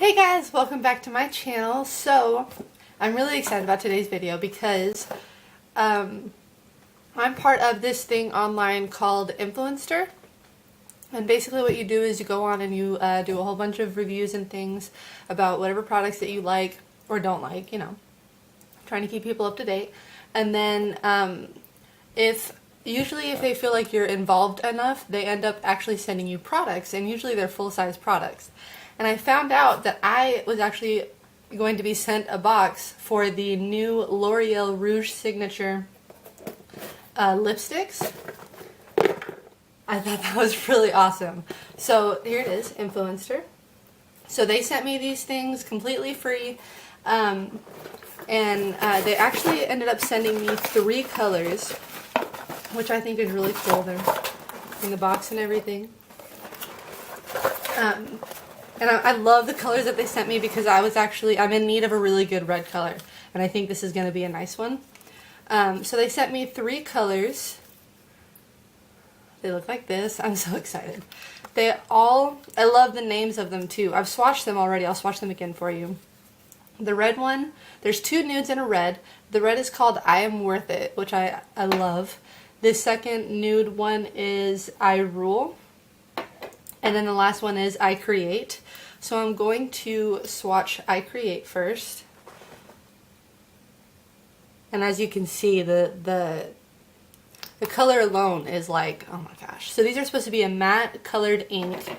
Hey guys, welcome back to my channel. So, I'm really excited about today's video because I'm part of this thing online called Influenster. And basically what you do is you go on and you do a whole bunch of reviews and things about whatever products that you like or don't like, you know, trying to keep people up to date. And then usually if they feel like you're involved enough, they end up actually sending you products, and usually they're full-size products. And I found out that I was actually going to be sent a box for the new L'Oreal Rouge Signature lipsticks. I thought that was really awesome. So here it is, Influenster. So they sent me these things completely free, and they actually ended up sending me 3 colors, which I think is really cool. They're in the box and everything. And I love the colors that they sent me because I'm in need of a really good red color, and I think this is going to be a nice one. So they sent me 3 colors. They look like this. I'm so excited. I love the names of them too. I've swatched them already. I'll swatch them again for you. The red one, there's 2 nudes and a red. The red is called I Am Worth It, which I love. The second nude one is I Rule. And then the last one is I Create. So I'm going to swatch I Create first. And as you can see, the color alone is like, oh my gosh. So these are supposed to be a matte colored ink.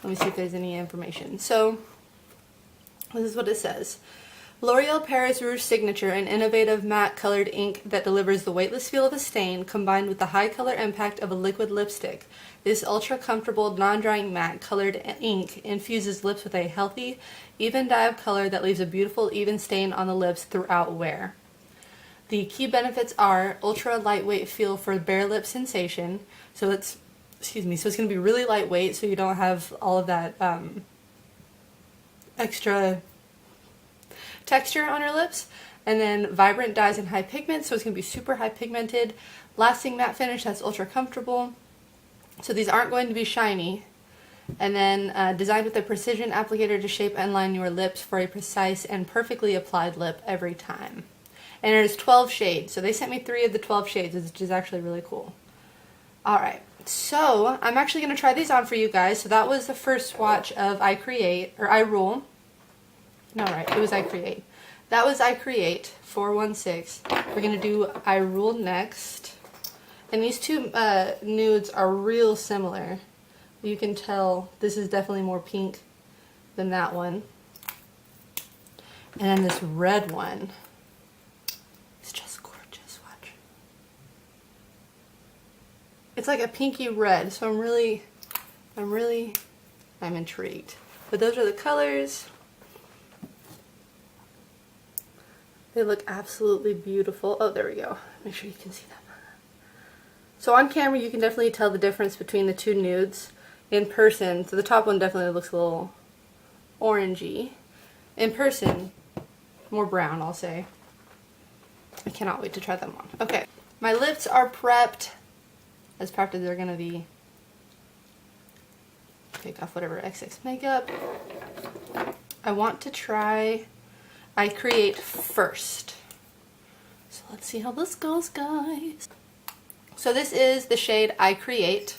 Let me see if there's any information. So this is what it says. L'Oreal Paris Rouge Signature, an innovative matte colored ink that delivers the weightless feel of a stain combined with the high color impact of a liquid lipstick. This ultra comfortable, non-drying matte colored ink infuses lips with a healthy, even dye of color that leaves a beautiful, even stain on the lips throughout wear. The key benefits are ultra lightweight feel for bare lip sensation. So it's going to be really lightweight, so you don't have all of that extra texture on your lips. And then vibrant dyes and high pigments, so it's going to be super high pigmented. Lasting matte finish that's ultra comfortable. So these aren't going to be shiny. And then designed with a precision applicator to shape and line your lips for a precise and perfectly applied lip every time. And there's 12 shades, so they sent me 3 of the 12 shades, which is actually really cool. Alright, so I'm actually going to try these on for you guys. So that was the first swatch of I Create, or I Rule. No, right, it was I Create. That was I Create, 416. We're going to do I Rule next. And these 2 nudes are real similar. You can tell this is definitely more pink than that one. And then this red one is just gorgeous. Watch. It's like a pinky red, so I'm intrigued. But those are the colors. They look absolutely beautiful. Oh, there we go. Make sure you can see them. So on camera, you can definitely tell the difference between the 2 nudes. In person, so the top one definitely looks a little orangey. In person, more brown, I'll say. I cannot wait to try them on. Okay, my lips are prepped. As prepped as they're gonna be. Take off whatever excess makeup. I want to try I Create first. So let's see how this goes, guys. So this is the shade I Create.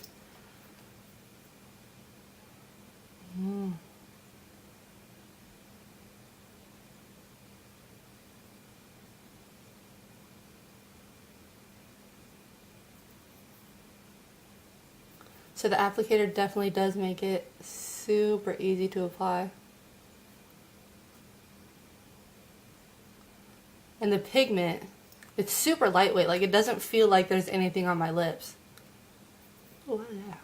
So the applicator definitely does make it super easy to apply. And the pigment, it's super lightweight. Like, it doesn't feel like there's anything on my lips. Oh, yeah.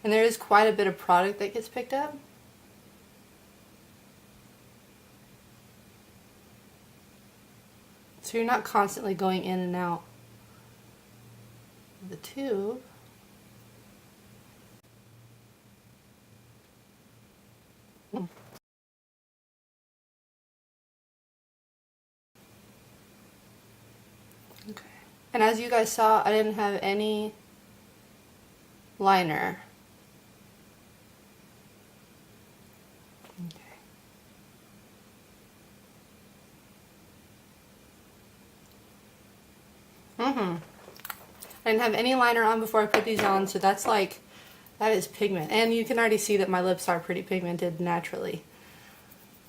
And there is quite a bit of product that gets picked up. So you're not constantly going in and out of the tube. And as you guys saw, I didn't have any liner. I didn't have any liner on before I put these on, so that's like, that is pigment. And you can already see that my lips are pretty pigmented naturally.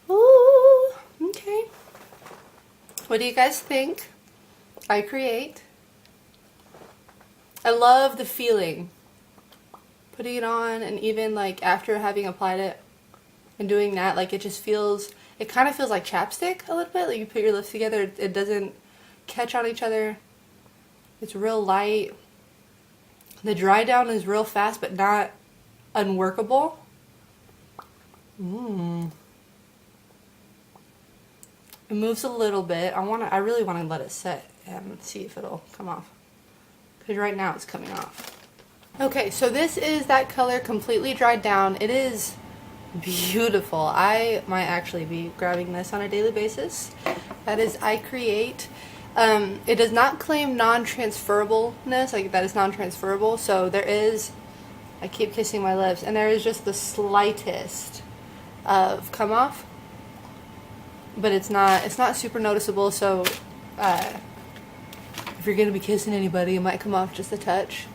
Ooh, okay. What do you guys think? I create. I love the feeling. Putting it on, and even like after having applied it and doing that, like it just feels, it kind of feels like chapstick a little bit. Like you put your lips together, it doesn't catch on each other. It's real light. The dry down is real fast, but not unworkable. It moves a little bit. I really want to let it set and see if it'll come off. Because right now it's coming off. Okay, so this is that color completely dried down. It is beautiful. I might actually be grabbing this on a daily basis. That is I Create. It does not claim non-transferableness, like that is non-transferable, so there is, I keep kissing my lips, and there is just the slightest of come off, but it's not super noticeable, so if you're going to be kissing anybody, it might come off just a touch.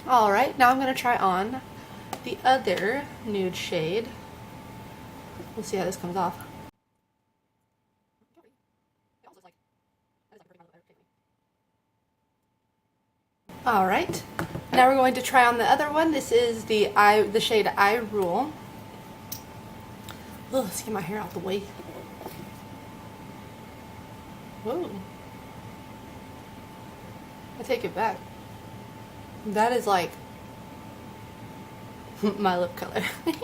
Alright, now I'm going to try on the other nude shade. We'll see how this comes off. Alright, now we're going to try on the other one. This is the shade I Rule. Oh, let's get my hair out the way. Whoa. I take it back. That is like my lip color. Oops.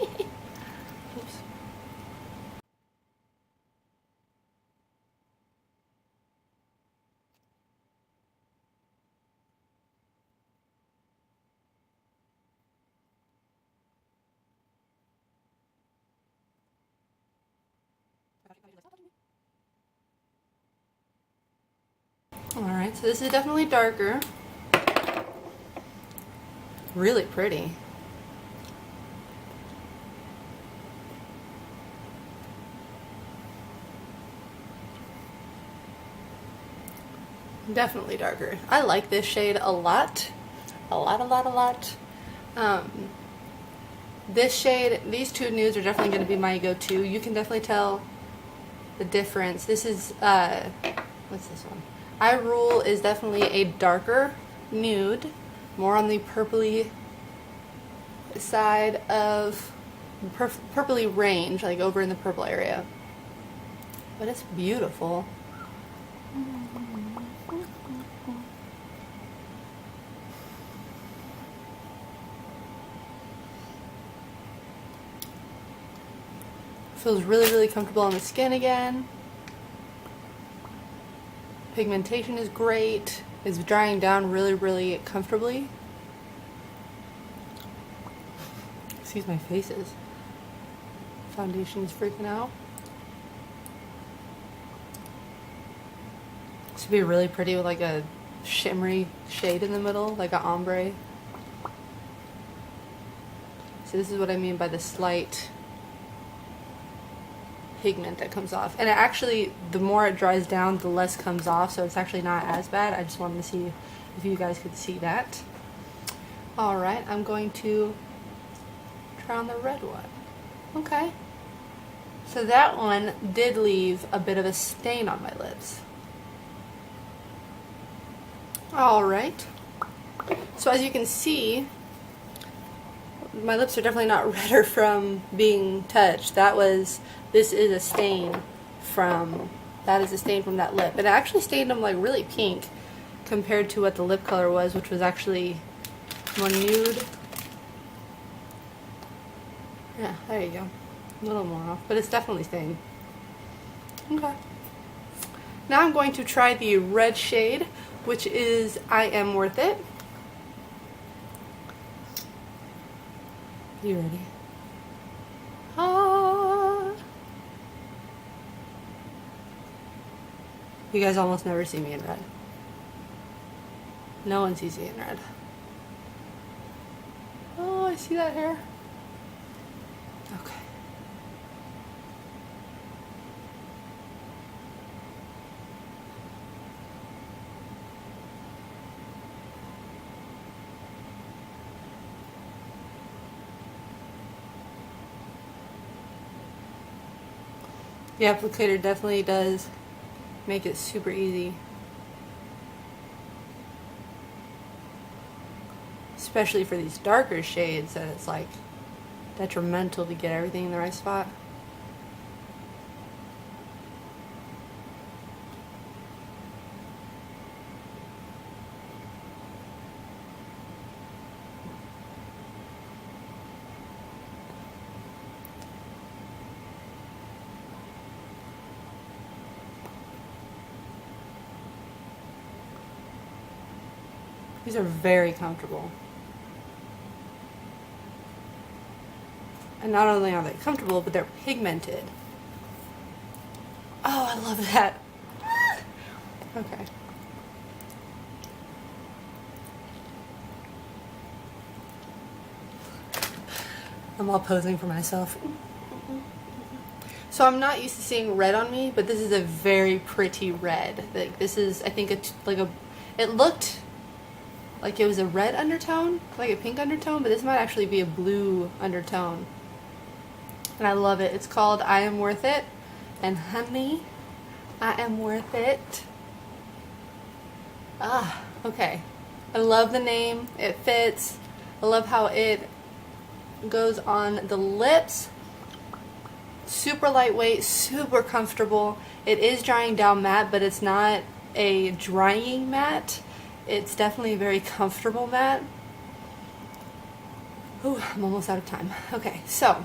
Alright, so this is definitely darker. Really pretty. Definitely darker. I like this shade a lot. A lot. This shade, these two nudes are definitely going to be my go-to. You can definitely tell the difference. This is, what's this one? I Rule is definitely a darker nude, more on the purpley side of purpley range, like over in the purple area. But it's beautiful. Feels really comfortable on the skin again. Pigmentation is great. It's drying down really comfortably. Excuse my faces. Foundation is freaking out. This would be really pretty with like a shimmery shade in the middle, like an ombre. So this is what I mean by the slight pigment that comes off, and it actually, the more it dries down, the less comes off, so it's actually not as bad. I just wanted to see if you guys could see that. Alright, I'm going to try on the red one. Okay, so that one did leave a bit of a stain on my lips. Alright, so as you can see, my lips are definitely not redder from being touched. This is a stain from that lip. And it actually stained them like really pink compared to what the lip color was, which was actually more nude. Yeah, there you go. A little more off, but it's definitely stained. Okay. Now I'm going to try the red shade, which is I Am Worth It. You ready? You guys almost never see me in red. No one's easy in red. Oh, I see that hair. Okay. The applicator definitely does make it super easy. Especially for these darker shades that it's like detrimental to get everything in the right spot. These are very comfortable. And not only are they comfortable, but they're pigmented. Oh, I love that. Okay. I'm all posing for myself. So I'm not used to seeing red on me, but this is a very pretty red. Like this is, I think, it looked like it was a red undertone, like a pink undertone, but this might actually be a blue undertone. And I love it. It's called I Am Worth It. And honey, I am worth it. Ah, okay. I love the name. It fits. I love how it goes on the lips. Super lightweight, super comfortable. It is drying down matte, but it's not a drying matte. It's definitely a very comfortable matte. Ooh, I'm almost out of time. Okay, so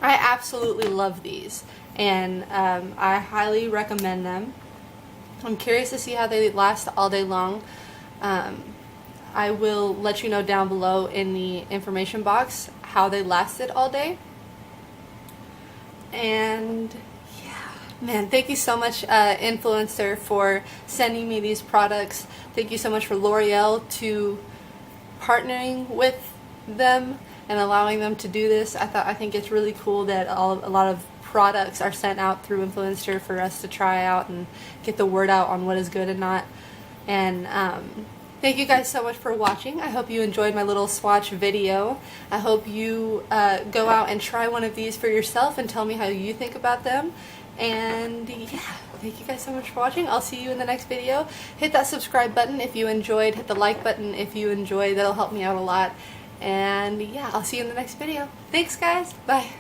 I absolutely love these, and I highly recommend them. I'm curious to see how they last all day long. I will let you know down below in the information box how they lasted all day. And yeah, man, thank you so much, Influenster, for sending me these products. Thank you so much for L'Oreal to partnering with them and allowing them to do this. I think it's really cool that a lot of products are sent out through Influenster for us to try out and get the word out on what is good and not. And thank you guys so much for watching. I hope you enjoyed my little swatch video. I hope you go out and try one of these for yourself and tell me how you think about them. And yeah, thank you guys so much for watching. I'll see you in the next video. Hit that subscribe button if you enjoyed. Hit the like button if you enjoyed. That'll help me out a lot. And yeah, I'll see you in the next video. Thanks guys. Bye.